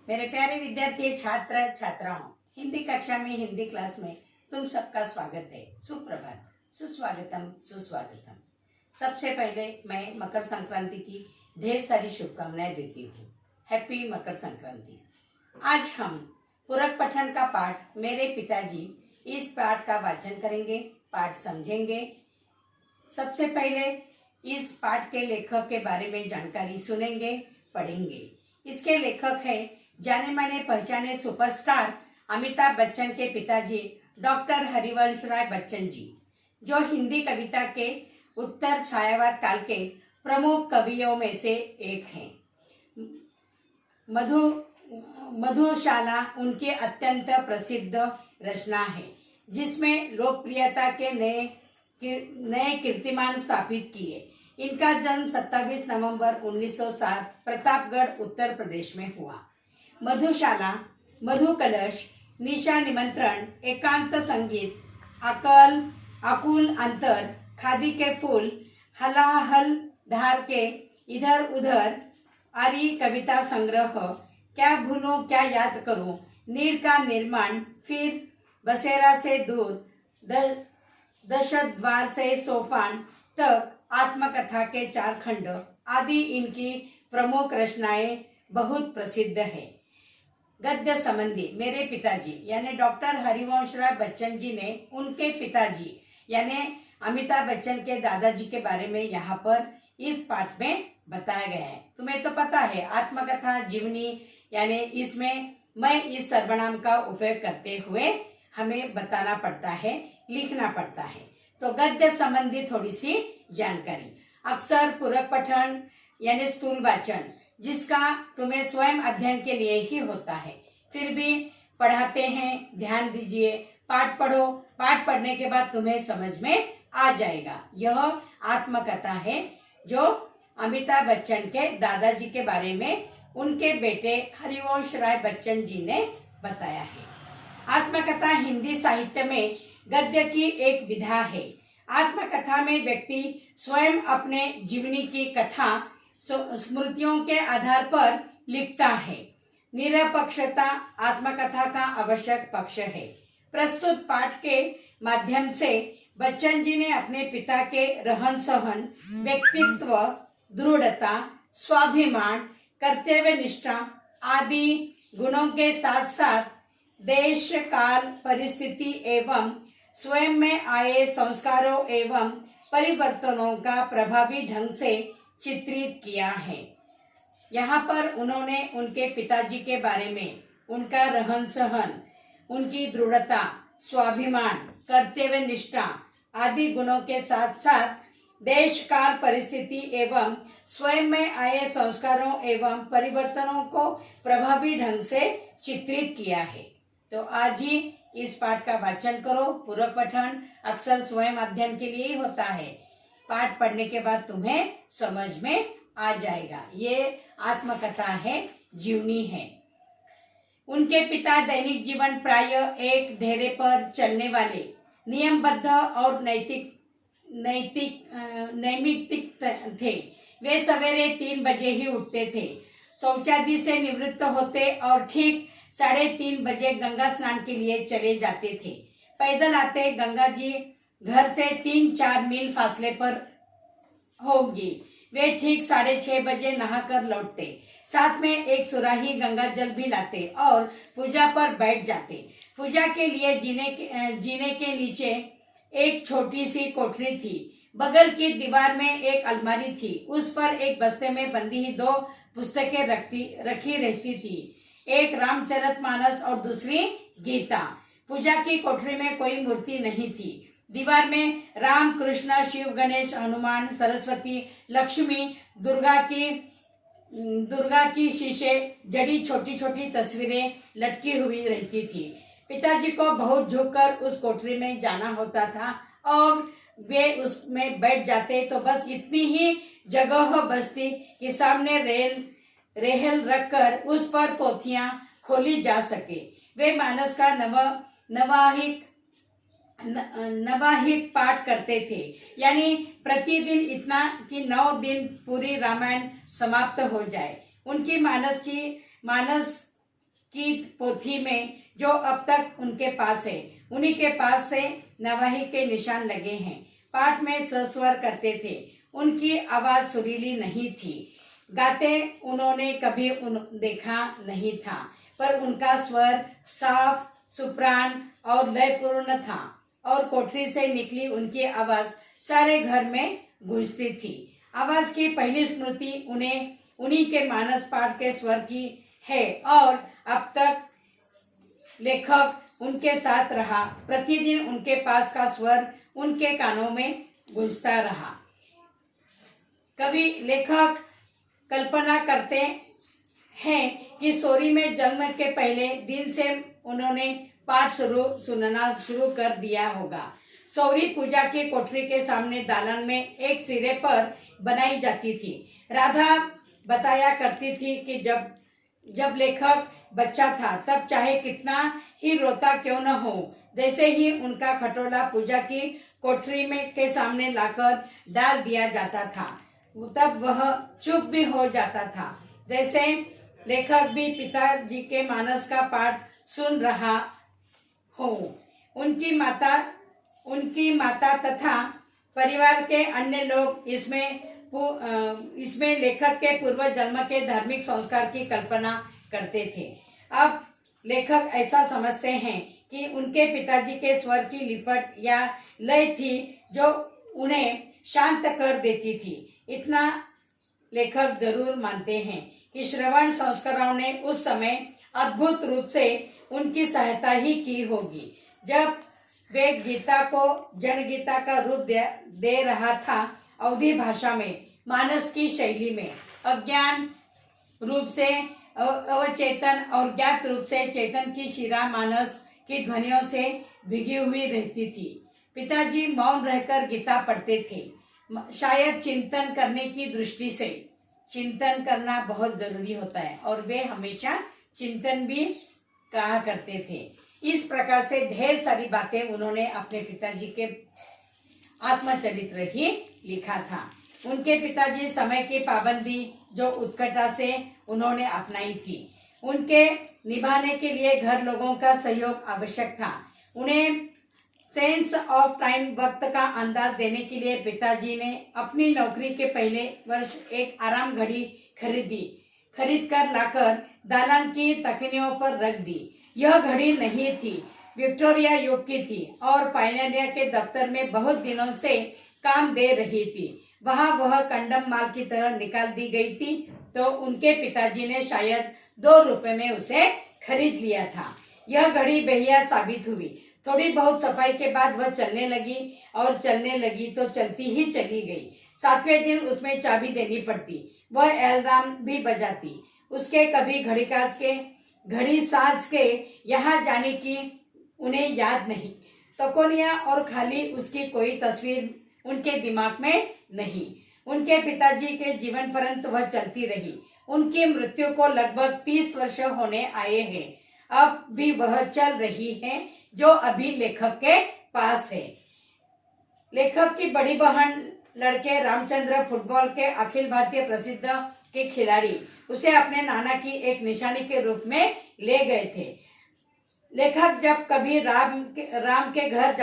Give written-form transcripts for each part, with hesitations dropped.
मेरे प्यारे विद्यार्थी छात्र छात्राओं, हिंदी कक्षा में हिंदी क्लास में तुम सबका स्वागत है। सुप्रभात, सुस्वागतम, सुस्वागतम। सबसे पहले मैं मकर संक्रांति की ढेर सारी शुभकामनाएं देती हूँ। हैप्पी मकर संक्रांति। आज हम पूरक पठन का पाठ मेरे पिताजी इस पाठ का वाचन करेंगे, पाठ समझेंगे। सबसे पहले इस पाठ के लेखक के बारे में जानकारी सुनेंगे, पढ़ेंगे। इसके लेखक है जाने माने पहचाने सुपरस्टार अमिताभ बच्चन के पिताजी डॉक्टर हरिवंश राय बच्चन जी, जो हिंदी कविता के उत्तर छायावाद काल के प्रमुख कवियों में से एक हैं। मधुशाला उनकी अत्यंत प्रसिद्ध रचना है, जिसमें लोकप्रियता के नए कीर्तिमान स्थापित किए। इनका जन्म 27 नवंबर 1907 प्रतापगढ़ उत्तर प्रदेश में हुआ। मधुशाला, मधु कलश, निशा निमंत्रण, एकांत संगीत, आकुल अंतर, खादी के फूल, हलाहल धार के इधर उधर, आरी कविता संग्रह, क्या भूलूं क्या याद करूं, नीड़ का निर्माण, फिर बसेरा से दूर, दशद्वार से सोपान तक, आत्मकथा के 4 खंड आदि इनकी प्रमुख रचनाएं बहुत प्रसिद्ध है। गद्य संबंधी मेरे पिताजी यानी डॉक्टर हरिवंश राय बच्चन जी ने उनके पिताजी यानी अमिताभ बच्चन के दादाजी के बारे में यहाँ पर इस पाठ में बताया गया है। तुम्हें तो पता है, आत्मकथा जीवनी यानी इसमें मैं इस सर्वनाम का उपयोग करते हुए हमें बताना पड़ता है, लिखना पड़ता है। तो गद्य संबंधी थोड़ी सी जानकारी। अक्सर पूरक पठन यानी स्थूल वाचन, जिसका तुम्हें स्वयं अध्ययन के लिए ही होता है, फिर भी पढ़ाते हैं। ध्यान दीजिए, पाठ पढ़ो, पाठ पढ़ने के बाद तुम्हें समझ में आ जाएगा। यह आत्मकथा है जो अमिताभ बच्चन के दादाजी के बारे में उनके बेटे हरिवंश राय बच्चन जी ने बताया है। आत्मकथा हिंदी साहित्य में गद्य की एक विधा है। आत्मकथा में व्यक्ति स्वयं अपने जीवनी की कथा स्मृतियों के आधार पर लिखता है। निरपक्षता आत्मकथा का आवश्यक पक्ष है। प्रस्तुत पाठ के माध्यम से बच्चन जी ने अपने पिता के रहन सहन, व्यक्तित्व, दृढ़ता, स्वाभिमान, कर्तव्य निष्ठा आदि गुणों के साथ साथ देश काल परिस्थिति एवं स्वयं में आए संस्कारों एवं परिवर्तनों का प्रभावी ढंग से चित्रित किया है। यहाँ पर उन्होंने उनके पिताजी के बारे में उनका रहन सहन, उनकी दृढ़ता, स्वाभिमान, कर्तव्य निष्ठा आदि गुणों के साथ साथ देश काल परिस्थिति एवं स्वयं में आए संस्कारों एवं परिवर्तनों को प्रभावी ढंग से चित्रित किया है। तो आज ही इस पाठ का वाचन करो। पूरक पठन अक्सर स्वयं अध्ययन के लिए ही होता है। पाठ पढ़ने के बाद तुम्हें समझ में आ जाएगा। ये आत्मकथा है, जीवनी है। उनके पिता दैनिक जीवन प्राय एक ढेरे पर चलने वाले नियमबद्ध और नैमित्तिक थे। वे सवेरे 3 बजे ही उठते थे, शौचादि से निवृत्त होते और ठीक 3:30 बजे गंगा स्नान के लिए चले जाते थे। पैदल आते गंगा जी घर से 3-4 मील फासले पर होंगी। वे ठीक 6:30 बजे नहाकर लौटते, साथ में एक सुराही गंगा जल भी लाते और पूजा पर बैठ जाते। पूजा के लिए जीने के नीचे एक छोटी सी कोठरी थी। बगल की दीवार में एक अलमारी थी, उस पर एक बस्ते में बंधी 2 पुस्तकें रखी रहती थी, एक रामचरितमानस और दूसरी गीता। पूजा की कोठरी में कोई मूर्ति नहीं थी। दीवार में राम, कृष्ण, शिव, गणेश, हनुमान, सरस्वती, लक्ष्मी, दुर्गा की शीशे जड़ी छोटी छोटी तस्वीरें लटकी हुई रहती थी। पिताजी को बहुत झुककर उस कोठरी में जाना होता था और वे उसमें बैठ जाते तो बस इतनी ही जगह बचती कि सामने रेहल रखकर उस पर पोथियां खोली जा सके। वे मानस का नवाहिक पाठ करते थे, यानी प्रतिदिन इतना कि 9 दिन पूरी रामायण समाप्त हो जाए। उनकी मानस की पोथी में जो अब तक उनके पास है, उन्हीं के पास से नवाही के निशान लगे हैं। पाठ में सस्वर करते थे। उनकी आवाज सुरीली नहीं थी। गाते उन्होंने कभी देखा नहीं था, पर उनका स्वर साफ, सुप्राण और लयपूर्ण था और कोठरी से निकली उनकी आवाज सारे घर में गूंजती थी। आवाज की पहली स्मृति उन्हें उन्हीं के मानस पाठ के स्वर की है और अब तक लेखक उनके साथ रहा। प्रतिदिन उनके पास का स्वर उनके कानों में गूंजता रहा। कवि लेखक कल्पना करते हैं कि सोरी में जन्म के पहले दिन से उन्होंने पाठ सुनना शुरू कर दिया होगा। सौरी पूजा की कोठरी के सामने दालन में एक सिरे पर बनाई जाती थी। राधा बताया करती थी कि जब लेखक बच्चा था तब चाहे कितना ही रोता क्यों न हो, जैसे ही उनका खटोला पूजा की कोठरी में के सामने लाकर डाल दिया जाता था, तब वह चुप भी हो जाता था, जैसे लेखक भी पिताजी के मानस का पाठ सुन रहा हो। उनकी माता तथा परिवार के अन्य लोग इसमें लेखक के पूर्व जन्म के धार्मिक संस्कार की कल्पना करते थे। अब लेखक ऐसा समझते हैं कि उनके पिताजी के स्वर की लिपट या लय थी जो उन्हें शांत कर देती थी। इतना लेखक जरूर मानते हैं कि श्रवण संस्कारों ने उस समय अद्भुत रूप से उनकी सहायता ही की होगी। जब वे गीता को जनगीता का रूप दे रहा था, अवधी भाषा में, मानस की शैली में, अज्ञान रूप से अवचेतन और ज्ञात रूप से चेतन की शिरा मानस की ध्वनियों से भिगी हुई रहती थी। पिताजी मौन रहकर गीता पढ़ते थे। शायद चिंतन करने की दृष्टि से, चिंतन करना बहुत जरूरी होता है और वे हमेशा चिंतन भी कहा करते थे। इस प्रकार से ढेर सारी बातें उन्होंने अपने पिताजी के आत्मचरित्र ही लिखा था। उनके पिताजी समय की पाबंदी जो उत्कटता से उन्होंने अपनाई थी, उनके निभाने के लिए घर लोगों का सहयोग आवश्यक था। उन्हें सेंस ऑफ टाइम, वक्त का अंदाज देने के लिए पिताजी ने अपनी नौकरी के पहले वर्ष एक आराम घड़ी खरीद कर लाकर दालान की तकनियों पर रख दी। यह घड़ी नहीं थी, विक्टोरिया युग की थी और पायनियर के दफ्तर में बहुत दिनों से काम दे रही थी। वहां वह कंडम माल की तरह निकाल दी गई थी, तो उनके पिताजी ने शायद 2 रुपए में उसे खरीद लिया था। यह घड़ी बेहिया साबित हुई। थोड़ी बहुत सफाई के बाद वह चलने लगी और चलने लगी तो चलती ही चली गई। 7वें दिन उसमें चाबी देनी पड़ती। वह अलार्म भी बजाती। उसके कभी घड़ी साज के यहाँ जाने की उन्हें याद नहीं। तकोनिया और खाली उसकी कोई तस्वीर उनके दिमाग में नहीं। उनके पिताजी के जीवन पर्यंत वह चलती रही। उनकी मृत्यु को लगभग 30 वर्ष होने आए हैं। अब भी वह चल रही है, जो अभी लेखक के पास है। लेखक की बड़ी बहन लड़के रामचंद्र फुटबॉल के अखिल भारतीय प्रसिद्ध के खिलाड़ी उसे अपने नाना की एक निशानी के रूप में ले गए थे। लेखक जब कभी राम के घर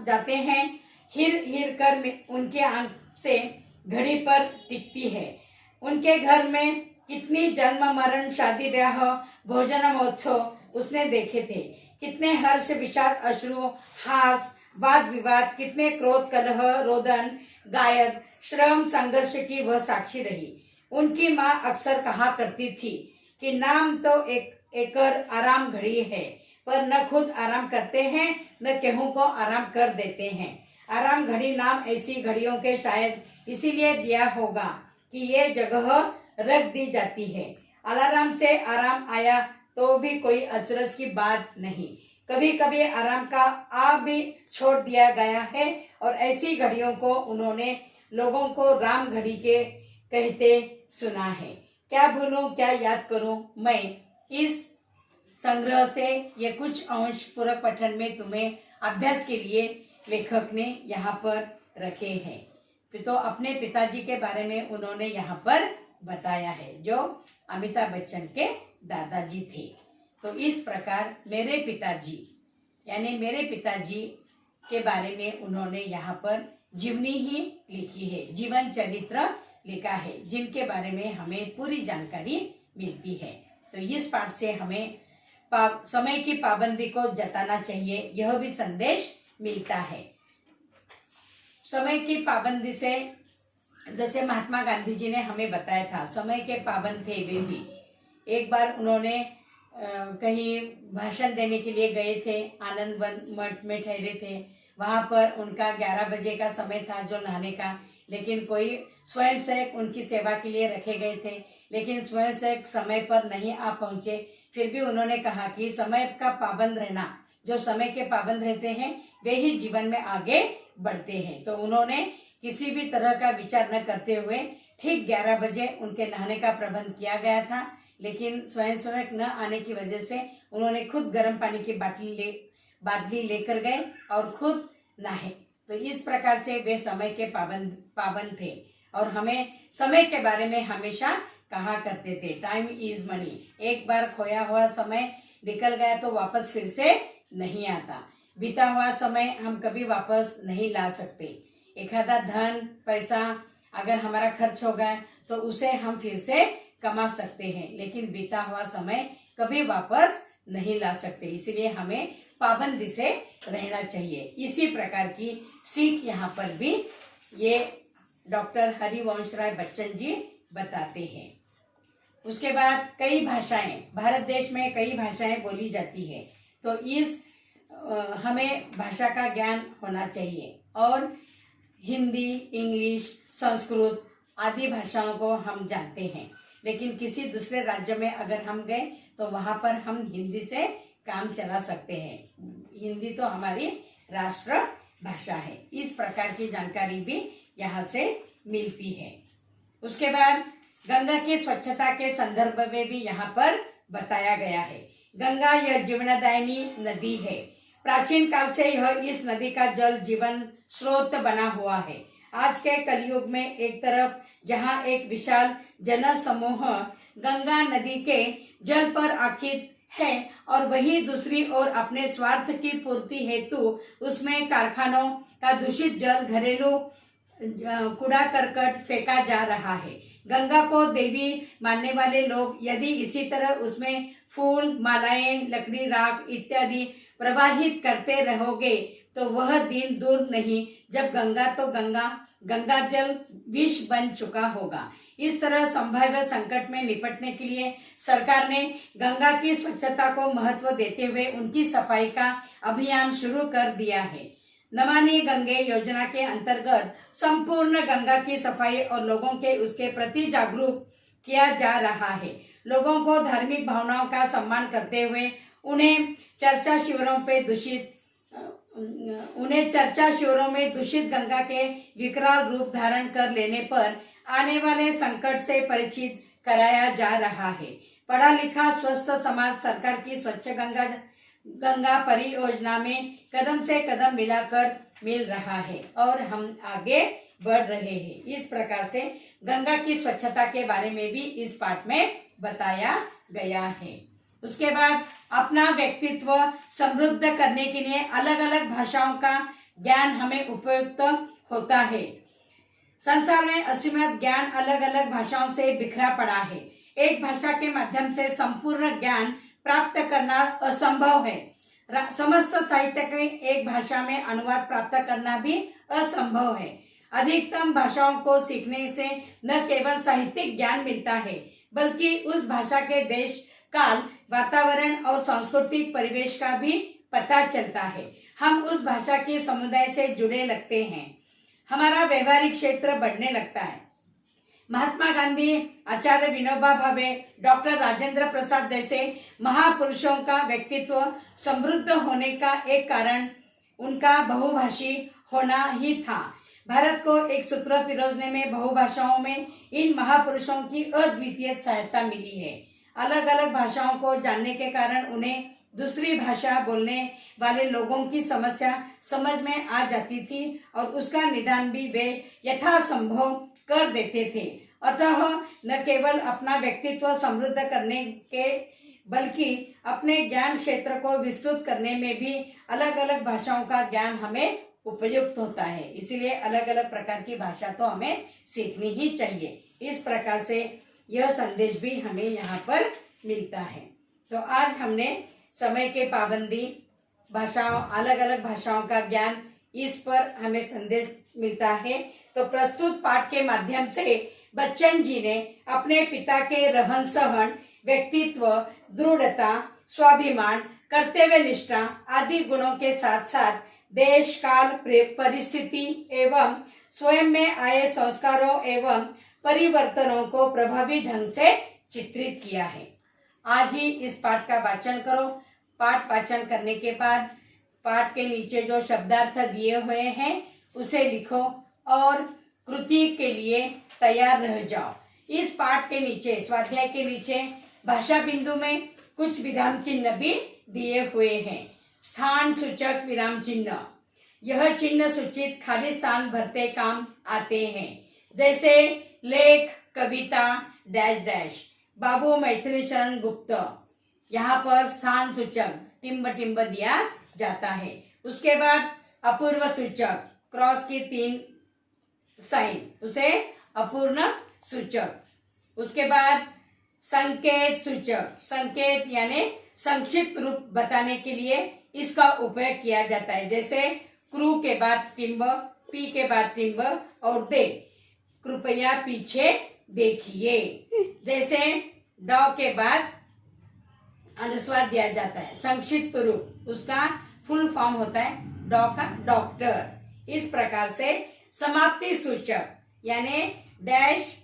जाते हैं, हिर कर उनकी आंख से घड़ी पर टिकती है। उनके घर में कितनी जन्म मरण, शादी ब्याह, भोजन महोत्सव उसने देखे थे। कितने हर्ष, विषाद, अश्रु, हास, वाद विवाद, कितने क्रोध, कलह, रोदन, गायन, श्रम, संघर्ष की वह साक्षी रही। उनकी माँ अक्सर कहा करती थी कि नाम तो एक आराम घड़ी है, पर न खुद आराम करते हैं न केहू को आराम कर देते हैं। आराम घड़ी नाम ऐसी घड़ियों के शायद इसीलिए दिया होगा कि ये जगह रख दी जाती है। अलार्म से आराम आया तो भी कोई अचरज की बात नहीं। कभी कभी आराम का आ भी छोड़ दिया गया है और ऐसी घड़ियों को उन्होंने लोगों को राम घड़ी के कहते सुना है। क्या भूलूं क्या याद करूं मैं, इस संग्रह से ये कुछ अंश पूरक पठन में तुम्हें अभ्यास के लिए लेखक ने यहाँ पर रखे हैं। तो अपने पिताजी के बारे में उन्होंने यहाँ पर बताया है, जो अमिताभ बच्चन के दादाजी थे। तो इस प्रकार मेरे पिताजी यानी मेरे पिताजी के बारे में उन्होंने यहाँ पर जीवनी ही लिखी है, जीवन चरित्र लिखा है, जिनके बारे में हमें पूरी जानकारी मिलती है। तो इस पाठ से हमें समय की पाबंदी को जताना चाहिए, यह भी संदेश मिलता है। समय की पाबंदी से जैसे महात्मा गांधी जी ने हमें बताया था, समय के पाबंद थे वे भी। एक बार उन्होंने कहीं भाषण देने के लिए गए थे, आनंद वन मठ में ठहरे थे। वहां पर उनका 11 बजे का समय था जो नहाने का, लेकिन कोई स्वयंसेवक उनकी सेवा के लिए रखे गए थे, लेकिन स्वयंसेवक समय पर नहीं आ पहुंचे। फिर भी उन्होंने कहा कि समय का पाबंद रहना, जो समय के पाबंद रहते हैं वे ही जीवन में आगे बढ़ते हैं। तो उन्होंने किसी भी तरह का विचार न करते हुए ठीक 11 बजे उनके नहाने का प्रबंध किया गया था, लेकिन स्वयंसेवक न आने की वजह से उन्होंने खुद गर्म पानी की बादली लेकर गए और खुद नहाए। तो इस प्रकार से वे समय के पाबंद थे और हमें समय के बारे में हमेशा कहा करते थे, टाइम इज मनी। एक बार खोया हुआ समय निकल गया तो वापस फिर से नहीं आता। बीता हुआ समय हम कभी वापस नहीं ला सकते। एक आधा धन पैसा अगर हमारा खर्च हो गया तो उसे हम फिर से कमा सकते हैं, लेकिन बीता हुआ समय कभी वापस नहीं ला सकते। इसलिए हमें पाबंदी से रहना चाहिए। इसी प्रकार की सीख यहाँ पर भी ये डॉक्टर हरिवंश राय बच्चन जी बताते हैं। उसके बाद कई भाषाएं, भारत देश में कई भाषाएं बोली जाती है, तो हमें भाषा का ज्ञान होना चाहिए। और हिंदी, इंग्लिश, संस्कृत आदि भाषाओं को हम जानते हैं, लेकिन किसी दूसरे राज्य में अगर हम गए तो वहां पर हम हिंदी से काम चला सकते हैं। हिंदी तो हमारी राष्ट्र भाषा है। इस प्रकार की जानकारी भी यहाँ से मिलती है। उसके बाद गंगा की स्वच्छता के संदर्भ में भी यहाँ पर बताया गया है। गंगा यह जीवनदायिनी नदी है। प्राचीन काल से यह इस नदी का जल जीवन स्रोत बना हुआ है। आज के कलयुग में एक तरफ जहाँ एक विशाल जन समूह गंगा नदी के जल पर आश्रित है और वही दूसरी ओर अपने स्वार्थ की पूर्ति हेतु उसमें कारखानों का दूषित जल, घरेलू कूड़ा करकट फेंका जा रहा है। गंगा को देवी मानने वाले लोग यदि इसी तरह उसमें फूल, मालाएं, लकड़ी, राख इत्यादि प्रवाहित करते रहोगे तो वह दिन दूर नहीं जब गंगा जल विष बन चुका होगा। इस तरह संभाव्य संकट में निपटने के लिए सरकार ने गंगा की स्वच्छता को महत्व देते हुए उनकी सफाई का अभियान शुरू कर दिया है। नमामि गंगे योजना के अंतर्गत संपूर्ण गंगा की सफाई और लोगों के उसके प्रति जागरूक किया जा रहा है। लोगों को धार्मिक भावनाओं का सम्मान करते हुए उन्हें चर्चा शिविरों में दूषित गंगा के विकराल रूप धारण कर लेने पर आने वाले संकट से परिचित कराया जा रहा है। पढ़ा लिखा स्वस्थ समाज सरकार की स्वच्छ गंगा परियोजना में कदम से कदम मिलाकर मिल रहा है और हम आगे बढ़ रहे हैं। इस प्रकार से गंगा की स्वच्छता के बारे में भी इस पाठ में बताया गया है। उसके बाद अपना व्यक्तित्व समृद्ध करने के लिए अलग अलग भाषाओं का ज्ञान हमें उपयुक्त होता है। संसार में असीमित ज्ञान अलग अलग भाषाओं से बिखरा पड़ा है। एक भाषा के माध्यम से संपूर्ण ज्ञान प्राप्त करना असंभव है। समस्त साहित्य के एक भाषा में अनुवाद प्राप्त करना भी असंभव है। अधिकतम भाषाओं को सीखने से न केवल साहित्यिक ज्ञान मिलता है, बल्कि उस भाषा के देश, काल, वातावरण और सांस्कृतिक परिवेश का भी पता चलता है। हम उस भाषा के समुदाय से जुड़े लगते हैं, हमारा व्यवहारिक क्षेत्र बढ़ने लगता है। महात्मा गांधी, आचार्य विनोबा भावे, डॉक्टर राजेंद्र प्रसाद जैसे महापुरुषों का व्यक्तित्व समृद्ध होने का एक कारण उनका बहुभाषी होना ही था। भारत को एक सूत्र पिरोजने में बहुभाषाओं में इन महापुरुषों की अद्वितीय सहायता मिली है। अलग अलग भाषाओं को जानने के कारण उन्हें दूसरी भाषा बोलने वाले लोगों की समस्या समझ में आ जाती थी और उसका निदान भी वे यथासंभव कर देते थे। अतः न केवल अपना व्यक्तित्व समृद्ध करने के बल्कि अपने ज्ञान क्षेत्र को विस्तृत करने में भी अलग अलग भाषाओं का ज्ञान हमें उपयुक्त होता है। इसलिए अलग अलग प्रकार की भाषा तो हमें सीखनी ही चाहिए। इस प्रकार से यह संदेश भी हमें यहाँ पर मिलता है। तो आज हमने समय के पाबंदी, भाषाओं, अलग अलग भाषाओं का ज्ञान, इस पर हमें संदेश मिलता है। तो प्रस्तुत पाठ के माध्यम से बच्चन जी ने अपने पिता के रहन सहन, व्यक्तित्व, दृढ़ता, स्वाभिमान, कर्तव्य निष्ठा आदि गुणों के साथ साथ देश काल परिस्थिति एवं स्वयं में आए संस्कारों एवं परिवर्तनों को प्रभावी ढंग से चित्रित किया है। आज ही इस पाठ का वाचन करो। पाठ वाचन करने के बाद पाठ के नीचे जो शब्दार्थ दिए हुए हैं उसे लिखो और कृति के लिए तैयार रह जाओ। इस पाठ के नीचे, स्वाध्याय के नीचे भाषा बिंदु में कुछ विराम चिन्ह भी दिए हुए हैं। स्थान सूचक विराम चिन्ह, यह चिन्ह सूचित खाली स्थान भरते काम आते हैं। जैसे लेख, कविता, डैश डैश, बाबू मैथिली शरण गुप्त, यहाँ पर स्थान सूचक टिम्ब टिम्ब दिया जाता है। उसके बाद अपूर्व सूचक, क्रॉस की 3 साइन, उसे अपूर्ण सूचक। उसके बाद संकेत सूचक, संकेत यानी संक्षिप्त रूप बताने के लिए इसका उपयोग किया जाता है। जैसे क्रू के बाद टिम्ब, पी के बाद टिम्ब और दे, कृपया पीछे देखिए। जैसे डॉ के बाद अनुस्वार दिया जाता है, संक्षिप्त रूप, उसका फुल फॉर्म होता है डॉ का डॉक्टर। इस प्रकार से समाप्ति सूचक यानी डैश,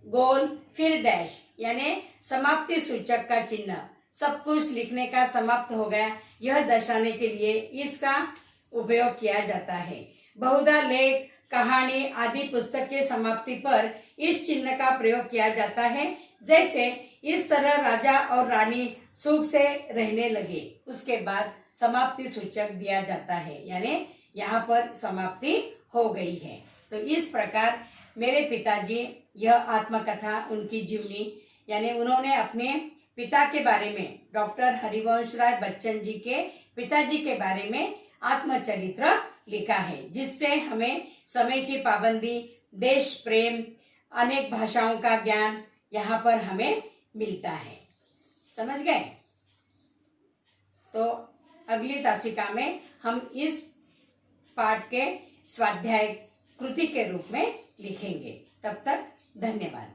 गोल, फिर डैश यानी समाप्ति सूचक का चिन्ह, सब कुछ लिखने का समाप्त हो गया, यह दर्शाने के लिए इसका उपयोग किया जाता है। बहुधा लेख, कहानी आदि पुस्तक के समाप्ति पर इस चिन्ह का प्रयोग किया जाता है। जैसे इस तरह राजा और रानी सुख से रहने लगे, उसके बाद समाप्ति सूचक दिया जाता है, यानी यहाँ पर समाप्ति हो गई है। तो इस प्रकार मेरे पिताजी, यह आत्मकथा उनकी जीवनी, यानी उन्होंने अपने पिता के बारे में, डॉक्टर हरिवंश राय बच्चन जी के पिताजी के बारे में आत्मचरित्र लिखा है, जिससे हमें समय की पाबंदी, देश प्रेम, अनेक भाषाओं का ज्ञान यहाँ पर हमें मिलता है। समझ गए? तो अगली तासिका में हम इस पाठ के स्वाध्याय कृति के रूप में लिखेंगे। तब तक धन्यवाद।